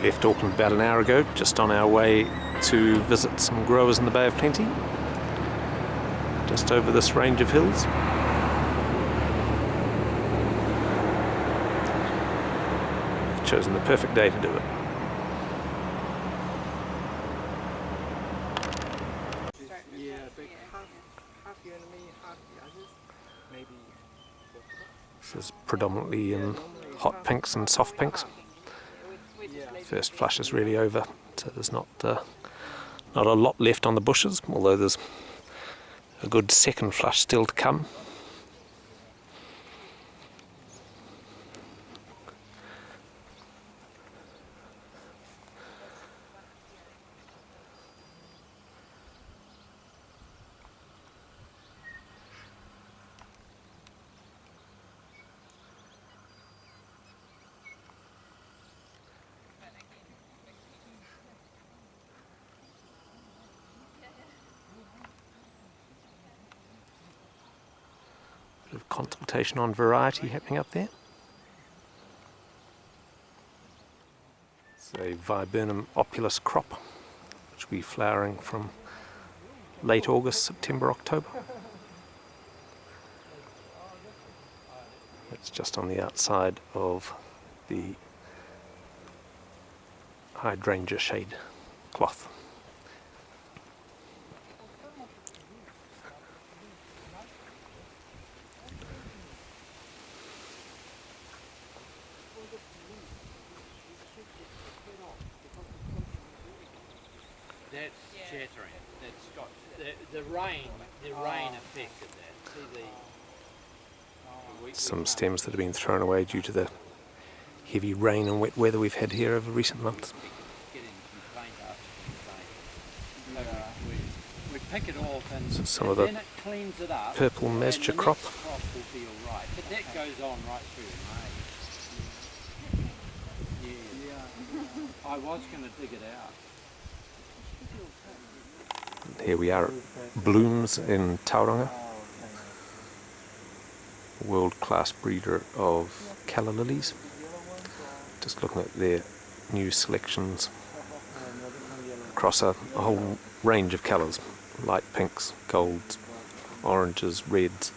Left Auckland about an hour ago, just on our way to visit some growers in the Bay of Plenty, just over this range of hills. I've chosen the perfect day to do it. This is predominantly in hot pinks and soft pinks. First flush is really over, so there's not a lot left on the bushes, although there's a good second flush still to come. Bit of consultation on variety happening up there. It's a Viburnum opulus crop, which will be flowering from late August, September, October. It's just on the outside of the hydrangea shade cloth. That's shattering. That's got the rain affected that. See Some stems that have been thrown away due to the heavy rain and wet weather we've had here over recent months. We pick it off and So some of the then it cleans it up. purple masture crop. The next crop will be all right, but that goes on right through May. Yeah. I was going to dig it out. Here we are at Blooms in Tauranga, world-class breeder of Calla lilies. Just looking at their new selections across a whole range of colours, light pinks, golds, oranges, reds.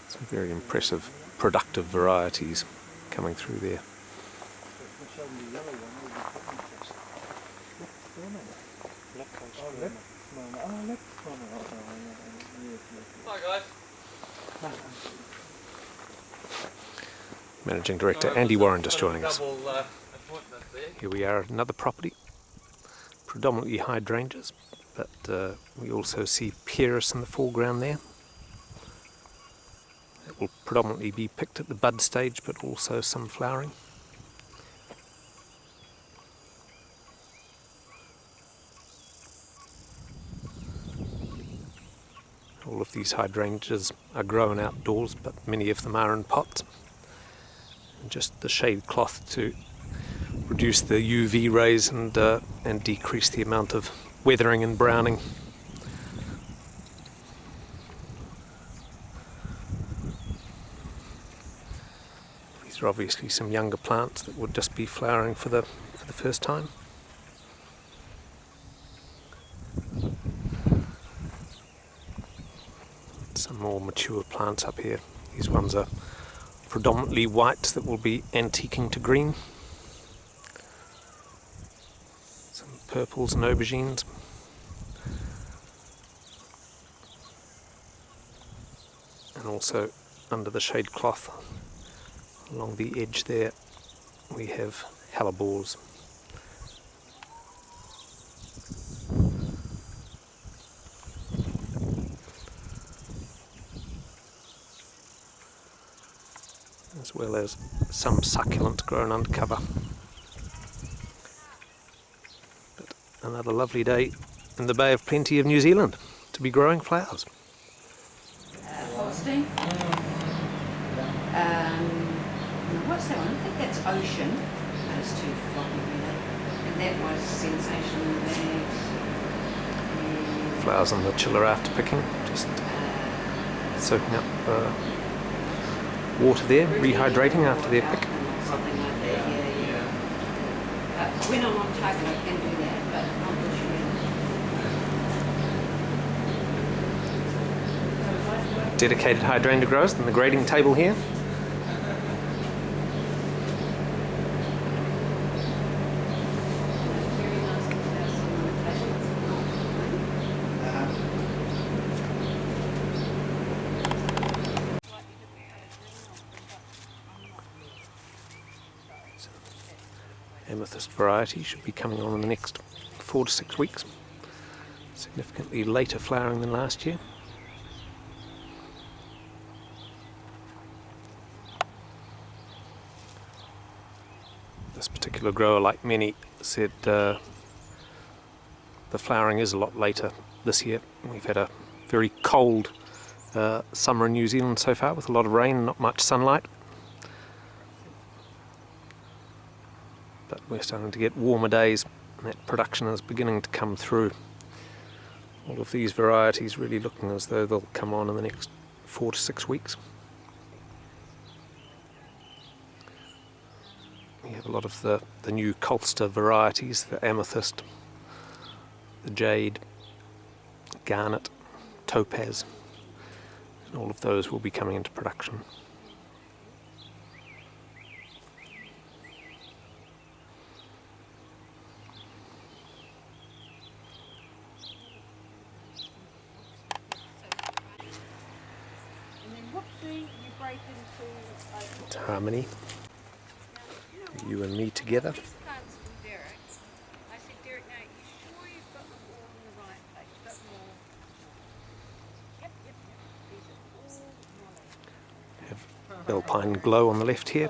Some very impressive, productive varieties coming through there. Hi guys. Managing Director Andy Warren just joining us. Here we are at another property, predominantly hydrangeas, but we also see pieris in the foreground there. It will predominantly be picked at the bud stage, but also some flowering. All of these hydrangeas are grown outdoors, but many of them are in pots. And just the shade cloth to reduce the UV rays and decrease the amount of weathering and browning. These are obviously some younger plants that would just be flowering for the first time. Some more mature plants up here. These ones are predominantly whites that will be antiquing to green. Some purples and aubergines. And also under the shade cloth, along the edge there, we have hellebores. As well as some succulent grown under cover. But another lovely day in the Bay of Plenty of New Zealand to be growing flowers. Holstein. What's that one? I think that's Ocean. Those two floppy really. And that was Sensation Bags. Flowers on the chiller after picking, just soaking up water there, rehydrating after their pick. Something like that, yeah. But when I'm on target, I can do that, but not this year. Dedicated hydrangea growers and the grading table here. Amethyst variety should be coming on in the next 4 to 6 weeks. Significantly later flowering than last year. This particular grower, like many, said the flowering is a lot later this year. We've had a very cold summer in New Zealand so far, with a lot of rain and not much sunlight. But we're starting to get warmer days, and that production is beginning to come through. All of these varieties really looking as though they'll come on in the next 4 to 6 weeks. We have a lot of the new Colster varieties, the amethyst, the jade, garnet, topaz, and all of those will be coming into production. It's harmony, you and me together. Have Alpine Glow on the left here,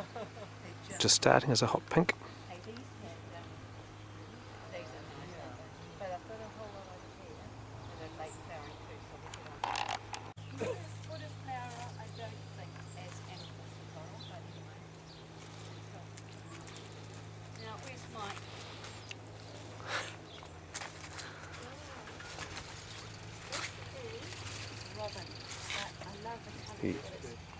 just starting as a hot pink. The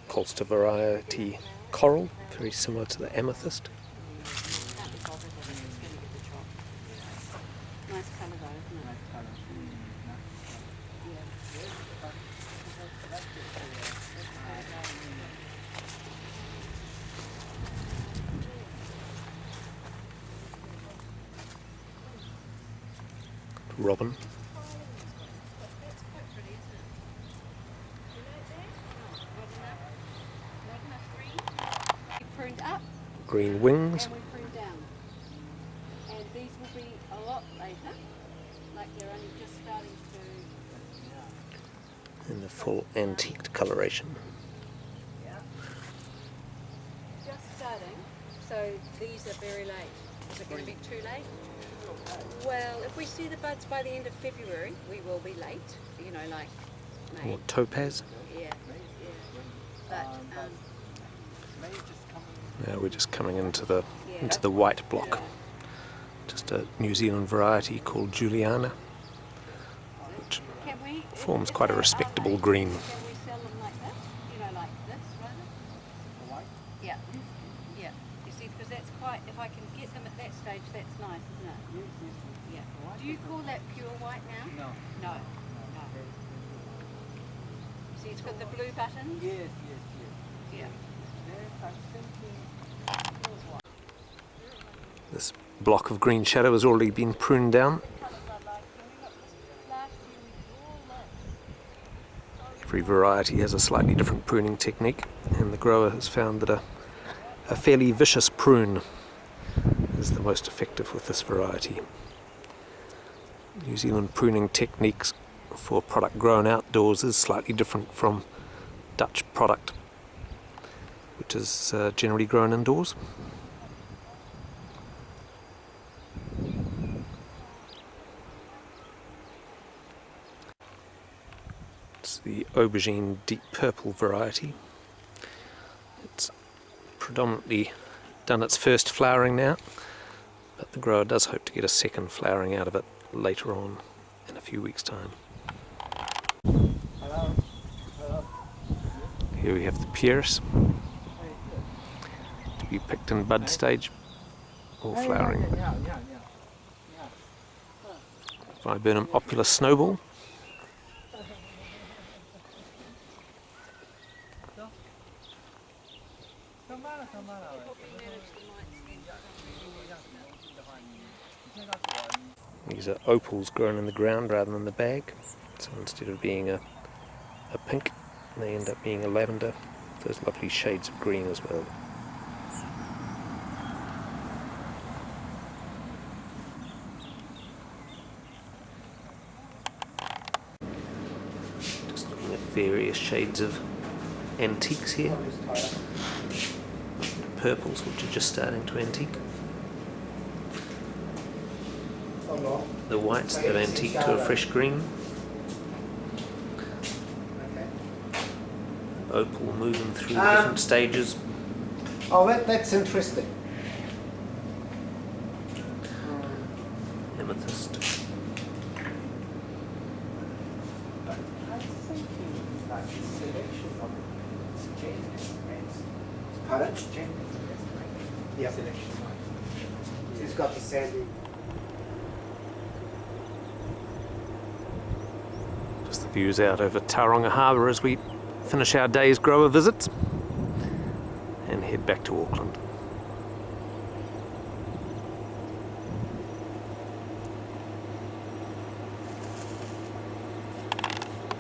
Colster variety coral, very similar to the amethyst. Nice colour though, isn't it? Robin. Pruned up Green wings. and we pruned down. And these will be a lot later, like they're only just starting to... In the full antiqued coloration. Just starting, so these are very late. Is it going to be too late? Well, if we see the buds by the end of February, we will be late, you know, like May. Or topaz. Yeah. But, Now we're just coming into the white block. Just a New Zealand variety called Juliana, which forms quite a respectable green. can we sell them like this? You know, like this, rather? Yeah. Yeah. You see, because that's quite, if I can get them at that stage, that's nice, isn't it? Yeah. Do you call that pure white now? No. No. See, it's got the blue buttons? Yes. Yeah. This block of green shadow has already been pruned down. Every variety has a slightly different pruning technique, and the grower has found that a fairly vicious prune is the most effective with this variety. New Zealand pruning techniques for product grown outdoors is slightly different from Dutch product, which is generally grown indoors. It's the aubergine deep purple variety. It's predominantly done its first flowering now, but the grower does hope to get a second flowering out of it later on in a few weeks' time. Here we have the Pierce, be picked in bud stage or flowering. Viburnum opulus snowball. These are opals grown in the ground rather than the bag, so instead of being a pink, they end up being a lavender. Those lovely shades of green as well. Just looking at various shades of antiques here. Purples, which are just starting to antique. The whites that have antique to a fresh green. Opal moving through different stages. Oh, that's interesting. Amethyst. Pardon? Yeah. It's got the sandy. Just the views out over Tauranga Harbour as we finish our day's grower visits and head back to Auckland.